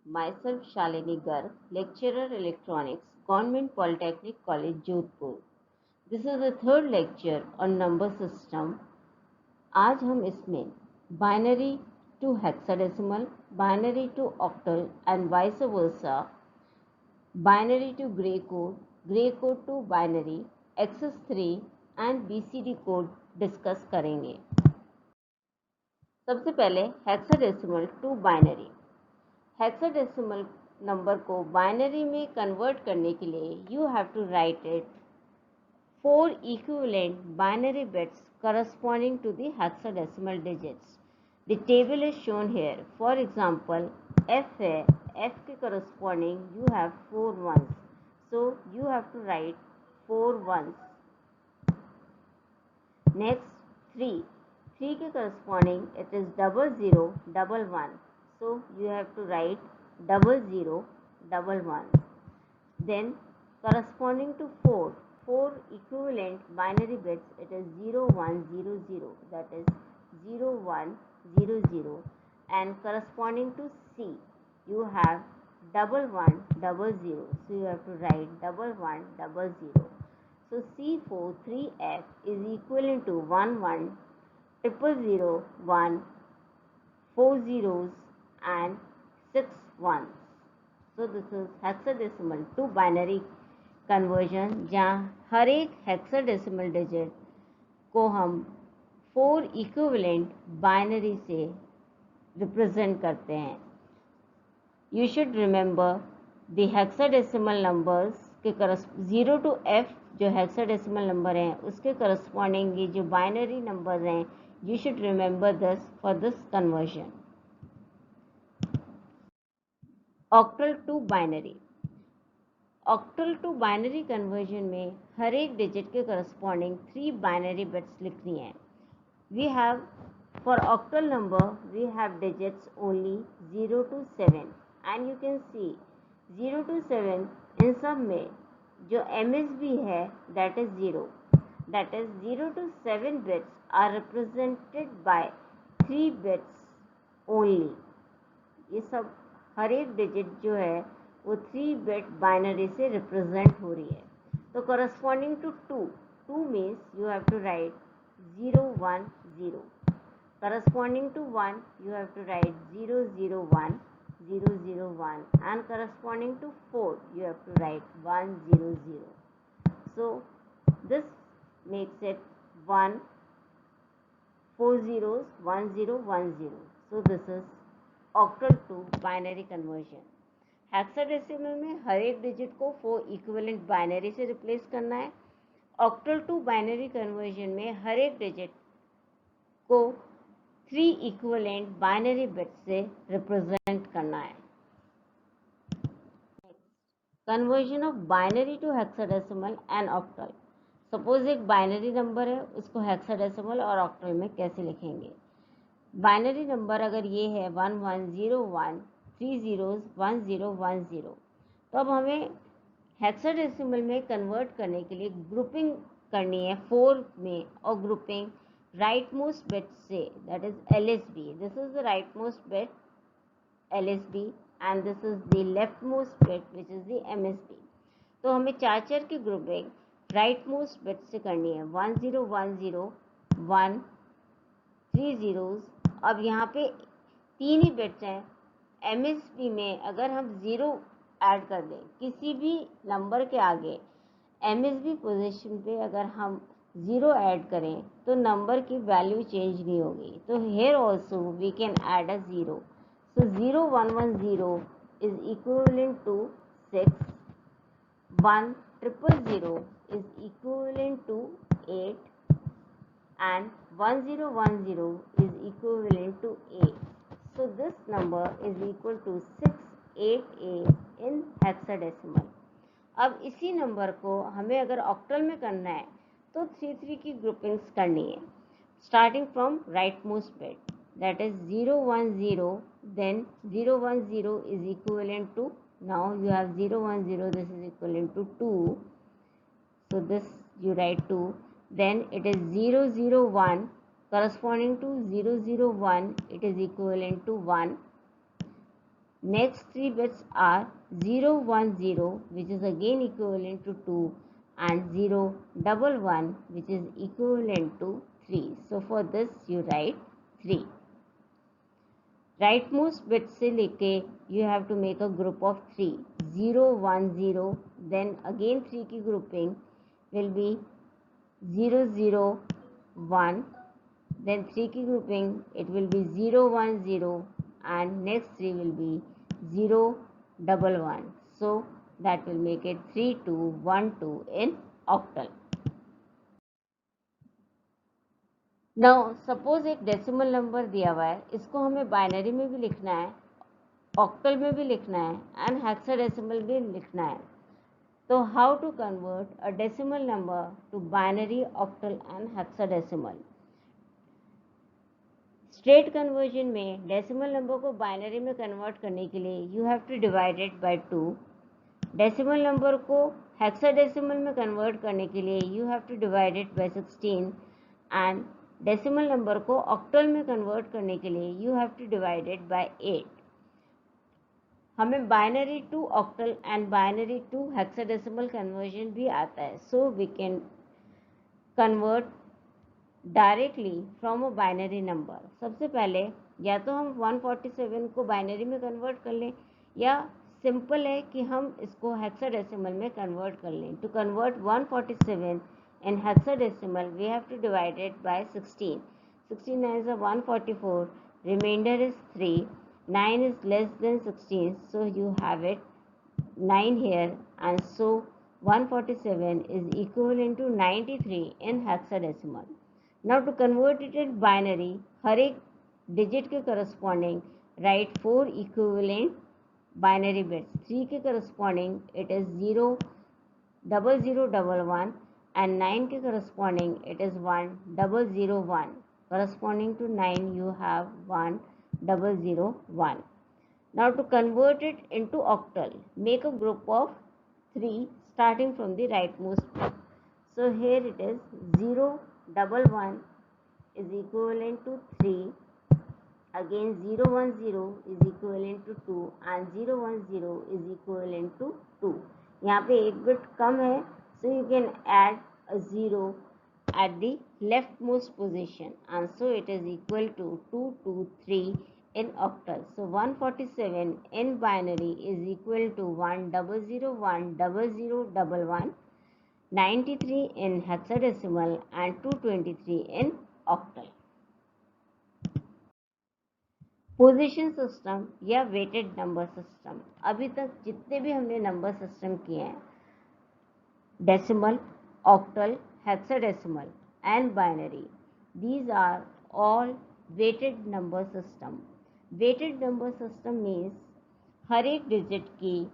Myself Shalini Garg, lecturer electronics, Government Polytechnic College, Jodhpur. This is the third lecture on number system. आज हम इसमें binary to hexadecimal, binary to octal and vice versa, binary to grey code to binary, excess 3 and BCD code discuss करेंगे। सबसे पहले hexadecimal to binary. Hexadecimal number को binary में convert करने के लिए you have to write it 4 equivalent binary bits corresponding to the hexadecimal digits. The table is shown here. For example, F है, F के corresponding you have 4 ones. So you have to write 4 ones. Next 3. 3 के corresponding it is 0011. So you have to write 0011. Then corresponding to 4 equivalent binary bits, it is 0100, that is 0100, and corresponding to C you have 1100, so you have to write 1100. So C43F is equivalent to 110001, 4 zeros and 6 ones. So this is hexadecimal to binary conversion, जहाँ हर एक hexadecimal digit को हम 4 equivalent binary से represent करते हैं। You should remember the hexadecimal numbers के 0 to F जो hexadecimal number हैं उसके करस्पॉन्डिंग ये जो बाइनरी नंबर हैं, you should remember this for this conversion. Octal to binary. Octal to binary conversion में हर एक डिजिट के करस्पॉन्डिंग 3 बाइनरी बिट्स लिखनी है। We have for octal number we have digits only 0 to 7 and you can see 0 to 7 in सब में जो MSB है that is 0, that is 0 to 7 bits are represented by 3 bits only. ये सब हर एक digit जो है वो 3 बिट बाइनरी से रिप्रेजेंट हो रही है। तो corresponding to 2 means you have to write 010, corresponding to 1 you have to write 001, 001, and corresponding to 4 you have to write 100. So this makes it 1 4 zeros 1010. So this is octal to binary conversion. Hexadecimal में हर एक digit को 4 equivalent binary से replace करना है। Octal to binary conversion में हर एक डिजिट को 3 इक्विवेलेंट बाइनरी बिट्स से रिप्रेजेंट करना है। Conversion of binary to hexadecimal and octal. Suppose एक बाइनरी नंबर है, उसको हेक्साडेसिमल और ऑक्टल में कैसे लिखेंगे। बाइनरी नंबर अगर ये है 1101 3 zeros 1010, तो अब हमें हेक्साडेसिमल में कन्वर्ट करने के लिए ग्रुपिंग करनी है 4 में, और ग्रुपिंग राइट मोस्ट बिट से, that is LSB। This is the right most bit LSB and this is the left most bit which is the MSB। तो हमें 4 की ग्रुपिंग राइट मोस्ट बिट से करनी है। 1010 1 3 zeros। अब यहाँ पे 3 ही बिट्स हैं। MSB में अगर हम 0 ऐड कर दें किसी भी नंबर के आगे, MSB पोजीशन पे अगर हम 0 ऐड करें तो नंबर की वैल्यू चेंज नहीं होगी। तो here also we can add a 0। So 0110 is equivalent to 6, 1000 is equivalent to 8 and 1010 is equivalent to 8. So this number is equal to 688 in hexadecimal. अब इसी नंबर को हमें अगर ऑक्टल में करना है तो 3 की ग्रुपिंग्स करनी है, starting from right most bit, that is 010, then 010 is equivalent to, now you have 010, this is equivalent to 2, so this you write 2, then it is 001 corresponding to 001, it is equivalent to 1, Next three bits are 0, 1, 0, which is again equivalent to 2, and 0, 1, 1, which is equivalent to 3. So for this you write 3. Rightmost bit से लेके you have to make a group of 3. 0, 1, 0, then again 3 की grouping will be 0, 0, 1, then 3 की grouping it will be 0, 1, 0, and next 3 will be 0, 1, 1. So that will make it 3, 2, 1, 2 in octal. Now suppose एक decimal number दिया हुआ है, इसको हमें binary में भी लिखना है, ऑक्टल में भी लिखना है एंड हेक्साडेसिमल भी लिखना है. तो how to convert a decimal number to binary, octal and hexadecimal. Straight conversion में डेसिमल नंबर को बाइनरी में कन्वर्ट करने के लिए you have to divide it by 2. Decimal number को हेक्साडेसिमल में कन्वर्ट करने के लिए you have to divide it by 16, and decimal number को ऑक्टल में कन्वर्ट करने के लिए you have to divide it by 8. हमें binary to octal and binary to hexadecimal conversion भी आता है. So we can convert directly from a binary number. सबसे पहले या तो हम 147 को बाइनरी में कन्वर्ट कर लें, या सिंपल है कि हम इसको हेक्साडेसिमल में कन्वर्ट कर लें. To convert 147 in hexadecimal we have to divide it by 16. 16 is a 144, remainder is 3, 9 is less than 16, so you have it 9 here, and so 147 is equivalent to 93 in hexadecimal. Now to convert it in binary, हर एक digit के corresponding write 4 equivalent binary bits. 3 के corresponding it is 0, 0011, and 9 के corresponding it is 1001. Corresponding to 9 you have 1001. Now to convert it into octal, make a group of 3 starting from the rightmost bit. So here it is 0, 1, is equivalent to 3. Again 0, 1, 0 is equivalent to 2, and 0, 1, 0 is equivalent to 2. यहाँ पे एक bit कम है, so you can add a 0 at the leftmost position, and so it is equal to 223 in octal. So 147 in binary is equal to 10010011, 93 in hexadecimal, and 223 in octal. Position system या weighted number system. अभी तक जितने भी हमने number system किए हैं, decimal, octal, hexadecimal and binary, these are all weighted number system. Weighted number system means हर एक डिजिट की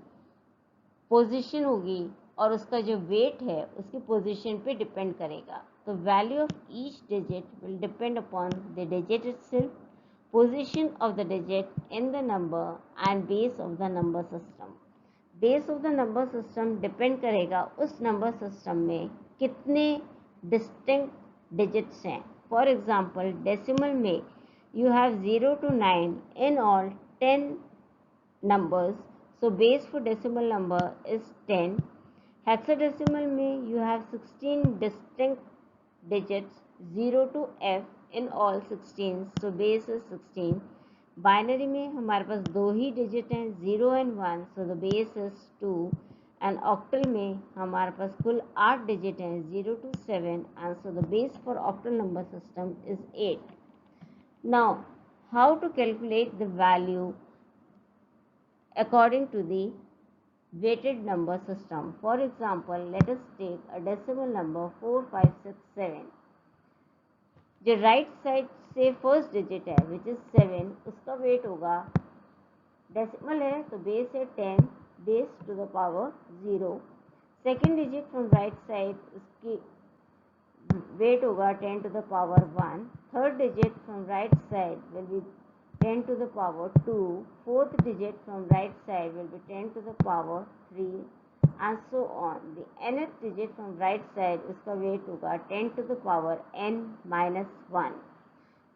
पोजीशन होगी और उसका जो वेट है उसकी पोजीशन पे डिपेंड करेगा. तो value of each digit will depend upon the digit itself, position of the digit in the number, and base of the number system. Base of the number system depend करेगा उस number system में कितने distinct digits हैं. For example, decimal में you have 0 to 9 in all 10 numbers, so base for decimal number is 10. Hexadecimal में you have 16 distinct digits 0 to F in all 16, so base is 16. Binary में हमारे पास दो ही digit हैं 0 and 1, so the base is 2. And octal में हमारे पास कुल 8 digit हैं 0 to 7, and so the base for octal number system is 8. Now how to calculate the value according to the weighted number system. For example, let us take a decimal number 4567. जो right side से first digit है which is 7, उसका wait होगा, decimal है तो base है 10, base to the power 0. Second digit from right side उसकी weight होगा 10 to the power 1. Third digit from right side will be 10 to the power 2. Fourth digit from right side will be 10 to the power 3, and so on. The nth digit from right side उसका weight होगा 10 to the power n minus 1.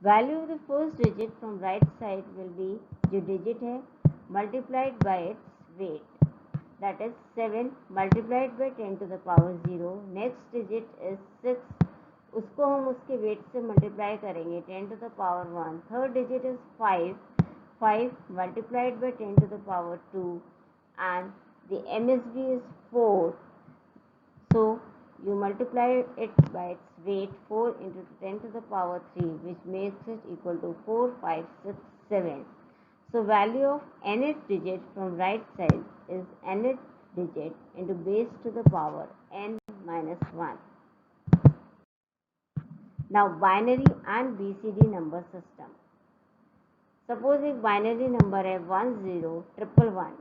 Value of the first digit from right side will be जो digit है multiplied by its weight, that is 7 multiplied by 10 to the power 0. Next digit is 6, उसको हम उसके weight से multiply करेंगे 10 to the power 1. Third digit is 5 multiplied by 10 to the power 2, and the MSB is 4. So you multiply it by its weight, 4 into 10 to the power 3, which makes it equal to 4, 5, 6, 7. So value of nth digit from right side is nth digit into base to the power n minus 1. Now binary and BCD number system. Suppose एक binary number है 10111.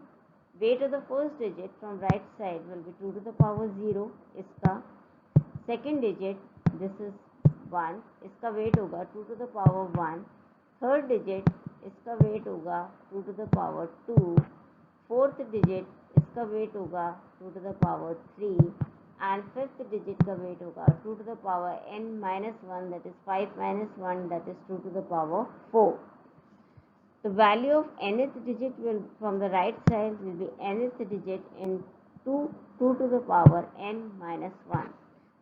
Weight of the first digit from right side will be 2 to the power 0. इसका second digit, this is 1, इसका weight होगा 2 to the power 1. third digit, इसका weight होगा 2 to the power 2. fourth digit, इसका weight होगा 2 to the power 3. and fifth digit का weight होगा 2 to the power n minus 1, that is 5 minus 1, that is 2 to the power 4. The value of nth digit will from the right side will be nth digit in 2 to the power n minus 1.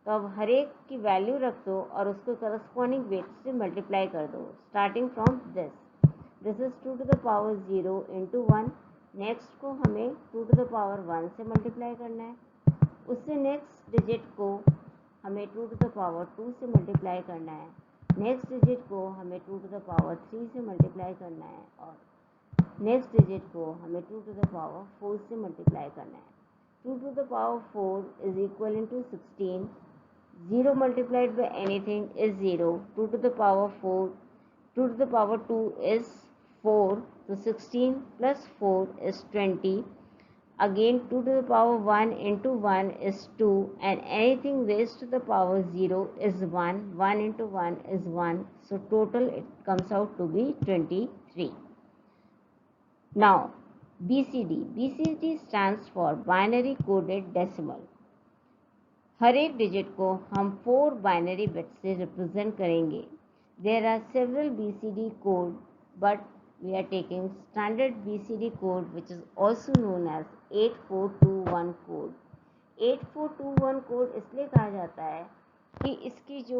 तो अब हर एक की value रख दो और उसको corresponding wait से multiply कर दो. Starting from this is 2 to the power 0 into 1. Next को हमें 2 to the power 1 से मल्टीप्लाई करना है. उससे नेक्स्ट डिजिट को हमें 2 to the power 2 से मल्टीप्लाई करना है. नेक्स्ट डिजिट को हमें 2 to the power 3 से मल्टीप्लाई करना है और नेक्स्ट डिजिट को हमें 2 to the power 4 से मल्टीप्लाई करना है. 2 to the power 4 is equal to 16. 0 multiplied by anything is 0. 2 to the power 4, 2 to the power 2 is 4. So 16 plus 4 is 20. Again 2 to the power 1 into 1 is 2, and anything raised to the power 0 is 1. 1 into 1 is 1. So total it comes out to be 23. Now BCD. BCD stands for Binary Coded Decimal. हर एक digit को हम 4 binary bits से represent करेंगे. There are several BCD code, but we are taking standard BCD code, which is also known as 8421 code. 8421 code इसलिए कहा जाता है कि इसकी जो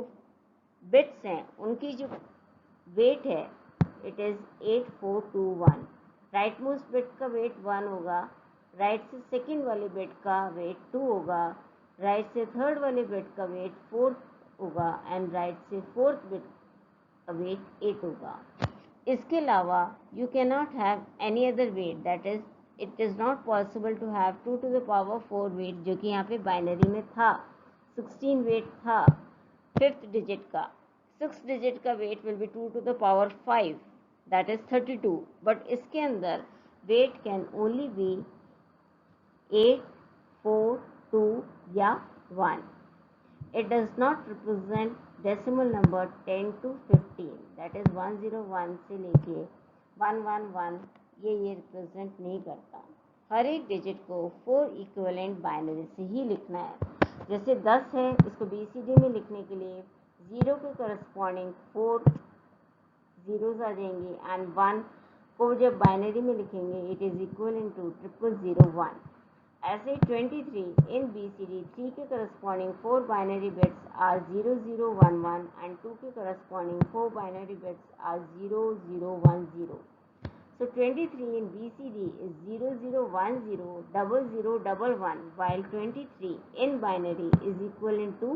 बिट्स हैं उनकी जो वेट है it is 8421. Right most bit का वेट 1 होगा, राइट से सेकेंड वाले बिट का वेट 2 होगा, राइट से थर्ड वाले बिट का वेट 4 होगा एंड राइट से फोर्थ बिट का वेट 8 होगा. इसके अलावा you can not have any other weight, that is it is not possible to have 2 to the power 4 weight, जो कि यहाँ पे बाइनरी में था. 16 वेट था फिफ्थ डिजिट का. सिक्स डिजिट का weight will be 2 to the power 5, that is 32. But इसके अंदर वेट कैन ओनली बी 8, 4, 2 या 1. It does not represent decimal number 10 to 15, that is 101 से लेके 111, ये रिप्रेजेंट नहीं करता. हर एक डिजिट को 4 इक्विवेलेंट बाइनरी से ही लिखना है. जैसे 10 है, इसको BCD में लिखने के लिए 0 के करस्पॉन्डिंग 4 जीरोज आ जाएंगे एंड 1 को जब बाइनरी में लिखेंगे इट इज़ इक्वल टू 0001. ऐसे 23 in BCD, 3 के corresponding 4 binary bits are 0011 and 2 के corresponding 4 binary bits are 0010. So 23 in BCD is 0010 0011, while 23 in binary is equal to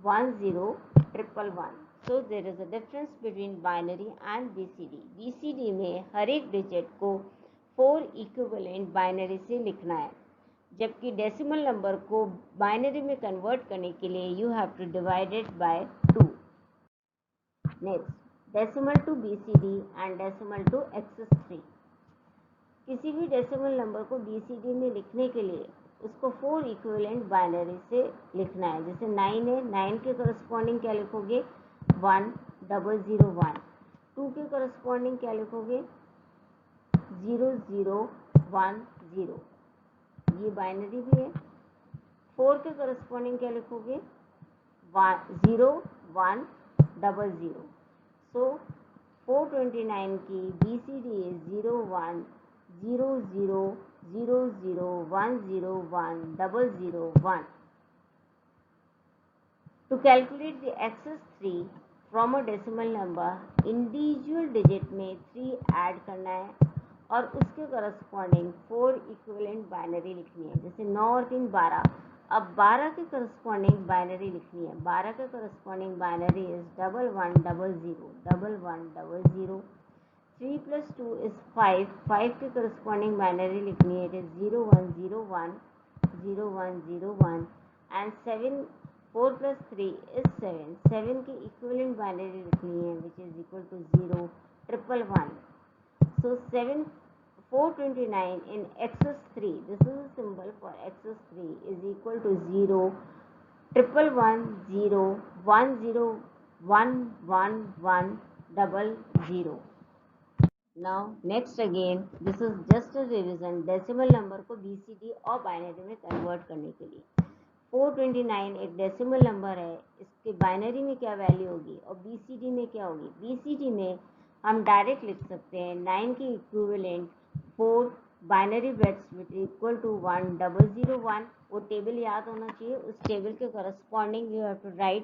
10111. So there is a difference between binary and BCD. BCD में हर एक digit को 4 equivalent binary से लिखना है, जबकि decimal number को बाइनरी में कन्वर्ट करने के लिए you have to divide it by 2. Next, decimal to BCD and decimal to excess 3. किसी भी डेसिमल नंबर को BCD में लिखने के लिए उसको 4 इक्विवेलेंट बाइनरी से लिखना है. जैसे 9 है, 9 के करस्पॉन्डिंग क्या लिखोगे 1001. 2 के करस्पॉन्डिंग क्या लिखोगे 0010, ये बाइनरी भी है. 4 के करस्पॉन्डिंग क्या लिखोगे 0100. सो 429 की BCD is 0100. 000010010001. To calculate the excess 3 from a decimal number, individual digit में 3 ऐड करना है और उसके करस्पॉन्डिंग 4 इक्विवेलेंट बाइनरी लिखनी है। जैसे 9 और 3 12। अब 12 के करस्पॉन्डिंग बाइनरी लिखनी है। 12 के corresponding binary is 1100 3 plus 2 is 5. 5 के करस्पॉन्डिंग बाइनरी लिखनी है। It is 0101 and 7 4 plus 3 is 7. 7 की इक्विवेलेंट बाइनरी लिखनी है which is equal to 0 111. So 429 in excess 3, this is a symbol for excess 3, is equal to 0 111 0 Now next again, this is just a revision. Decimal number को BCD और binary में convert करने के लिए 429 एक decimal number है, इसके binary में क्या वैल्यू होगी और BCD में क्या होगी। BCD में हम डायरेक्ट लिख सकते हैं 9 की equivalent 4 binary bits which equal to 1001। वो टेबल याद होना चाहिए। उस टेबल के corresponding you have to write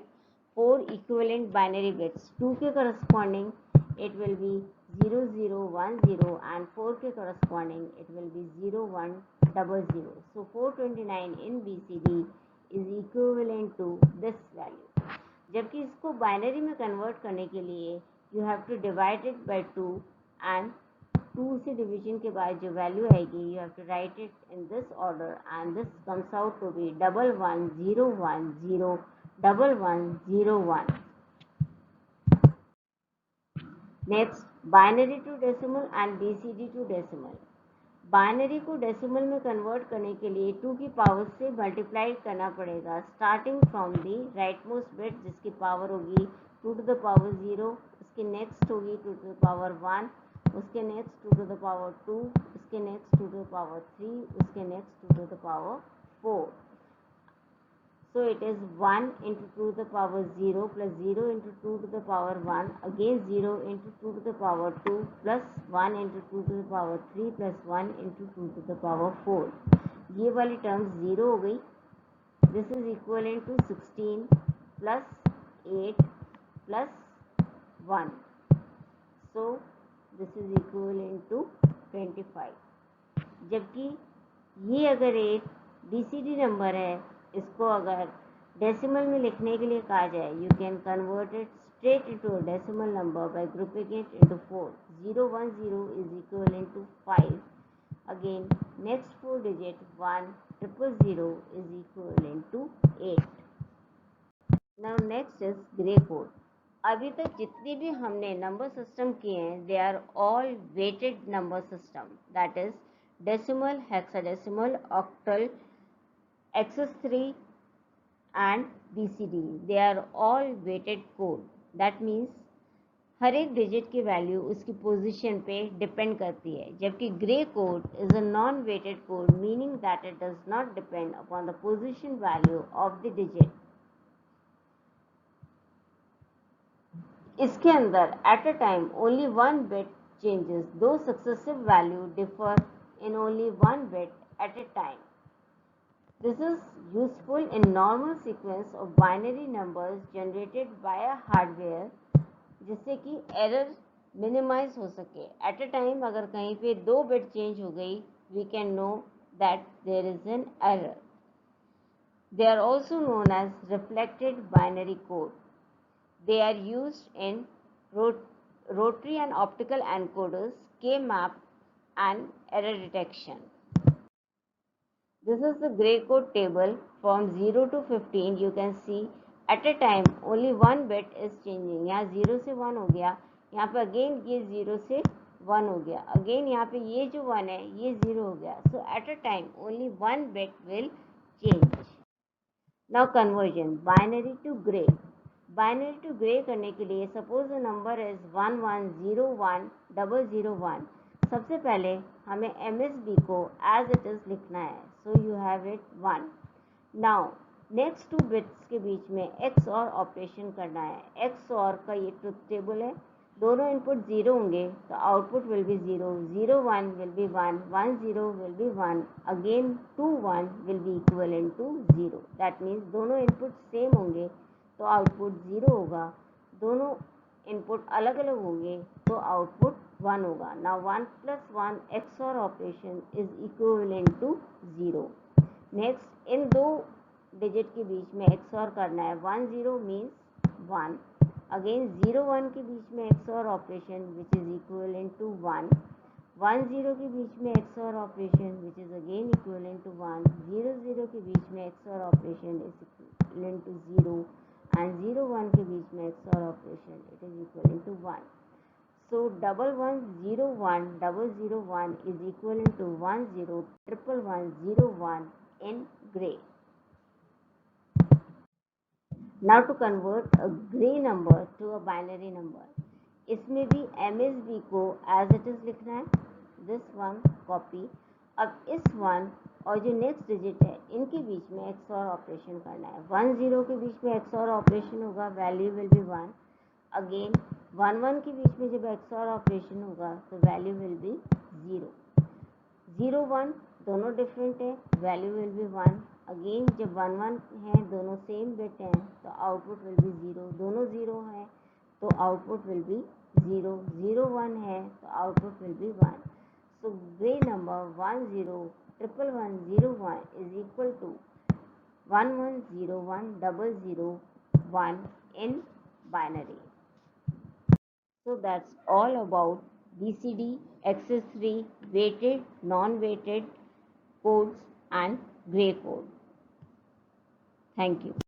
4 equivalent binary bits. 2 के corresponding it will be 0010 and 4 के corresponding it will be 0100. So 429 in BCD is equivalent to this value. जबकि इसको बाइनरी में कन्वर्ट करने के लिए you have to divide it by 2 and 2 से division के बाद जो वैल्यू आएगी you have to write it in this order and this comes out to be 1101 next binary to decimal and BCD to decimal. Binary को decimal में convert करने के लिए 2 की पावर से मल्टीप्लाई करना पड़ेगा starting from the right most bit जिसकी पावर होगी 2 टू द पावर 0, उसके नेक्स्ट होगी 2 टू द पावर 1, उसके नेक्स्ट 2 टू द पावर 2, उसके नेक्स्ट 2 टू द पावर 3, उसके next 2 to the power 4. So it is 1 into 2 to the power 0 plus 0 into 2 to the power 1, again 0 into 2 to the power 2 plus 1 into 2 to the power 3 plus 1 into 2 to the power 4. ये वाली term 0 हो गई. This is equivalent to 16 plus 8 plus 1. So this is equivalent to 25. जबकि ये अगर एक BCD number है, इसको अगर डेसिमल में लिखने के लिए कहा जाए you can convert it straight into a decimal number by grouping it into 4. 010 is equivalent to 5. Again next 4 digit 1000 is equivalent to 8. Now next is grey code. अभी तक जितने भी हमने नंबर सिस्टम किए हैं they are all weighted number system, that is decimal, hexadecimal, octal, excess 3 and BCD. They are all weighted code. That means हर एक digit की value उसकी पोजीशन पे डिपेंड करती है, जबकि grey code is a non weighted code meaning that it does not depend upon the position value of the digit. इसके अंदर at a time only one bit changes, दो successive value differ in only one bit at a time. This is useful in normal sequence of binary numbers generated via hardware, जिससे कि error minimise हो सके. Eight a time अगर कहीं पे 2 bit change हो गई we can know that there is an error. They are also known as reflected binary code. They are used in rotary and optical encoders, K-map and error detection. This is the gray code table from 0 to 15. You can see at a time only one bit is changing. यहाँ 0 से 1 हो गया, यहाँ पे again ये 0 से 1 हो गया, again यहाँ पे ये जो 1 है ये 0 हो गया. So at a time only one bit will change. Now conversion binary to gray. Binary to gray करने के लिए suppose the number is 1101001. सबसे पहले हमें MSB को as it is लिखना है. So you have it 1. Now next 2 bits के बीच में XOR ऑपरेशन करना है. XOR का ये ट्रुथ टेबल है. दोनों इनपुट 0 होंगे तो output will be 0, 0 1 will be 1, 1 0 will be 1, again 2 1 will be equivalent to 0। That means दोनों इनपुट सेम होंगे तो आउटपुट 0 होगा, दोनों इनपुट अलग अलग होंगे तो आउटपुट 1 होगा। Now 1 + 1 XOR operation is equivalent to 0। Next इन दो डिजिट के बीच में XOR करना है। 1 0 मीन्स 1, अगेन 0 1 के बीच में XOR operation which is equivalent to 1, 1 0 के बीच में XOR operation which is again equivalent to 1, 0 0 के बीच में XOR operation is equivalent to 0 and 0 1 के बीच में XOR operation it is equivalent to 1। So 1 1 0 1 0 0 1 is equivalent to 1 0 1 1 0 1 in gray. Now to convert a gray number to a binary number, इसमें भी MSB को as it is लिखना है, this one copy। अब इस 1 और जो नेक्स्ट डिजिट है इनके बीच में XOR ऑपरेशन करना है। 1 0 के बीच में XOR ऑपरेशन होगा, वैल्यू विल बी 1, अगेन 1 1 के बीच में जब XOR ऑपरेशन होगा तो वैल्यू विल बी 0, 0 1 दोनों डिफरेंट है, वैल्यू विल बी 1, अगेन जब 1 1 है दोनों सेम बिट हैं तो आउटपुट विल बी 0, दोनों 0 हैं तो आउटपुट विल बी 0, 0 1 है तो output will be 1। So grey number 1 0 1 1 0 1 is equal to 1 1 0 1 0 0 1 in binary. So that's all about BCD, XS3, weighted, non-weighted codes and gray code. Thank you.